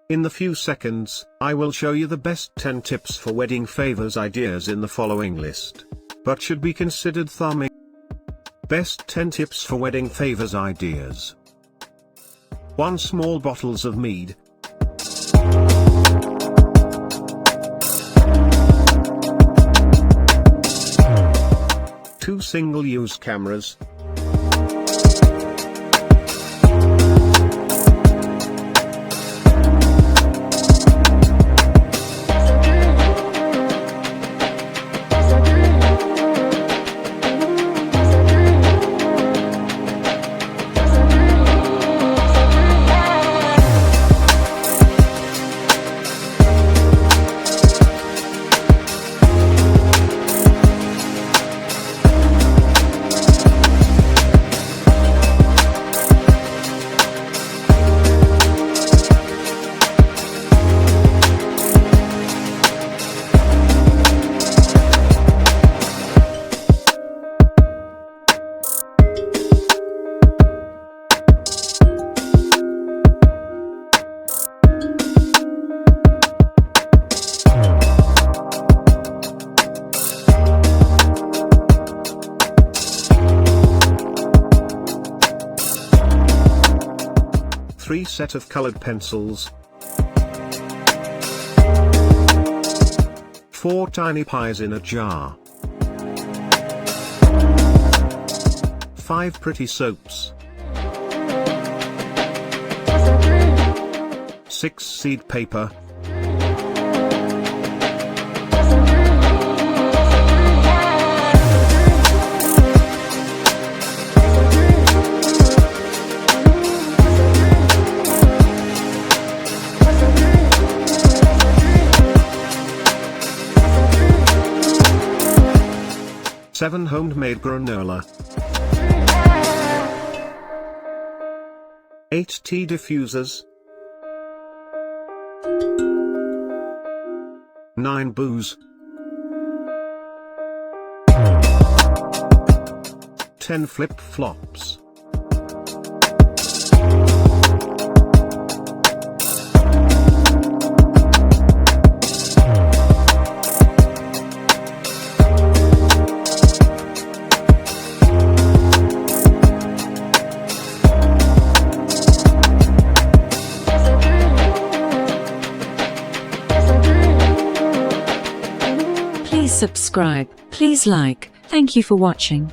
In the few seconds, I will show you the best 10 tips for wedding favors ideas in the following list. But should be considered thumbing. Best 10 tips for wedding favors ideas. 1 small bottles of mead. 2 single-use cameras. 3 set of colored pencils. 4 tiny pies in a jar. 5 pretty soaps. 6 seed paper. 7 homemade granola. 8 tea diffusers. 9 booze. 10 flip-flops. 'Please subscribe, please like. Thank you for watching.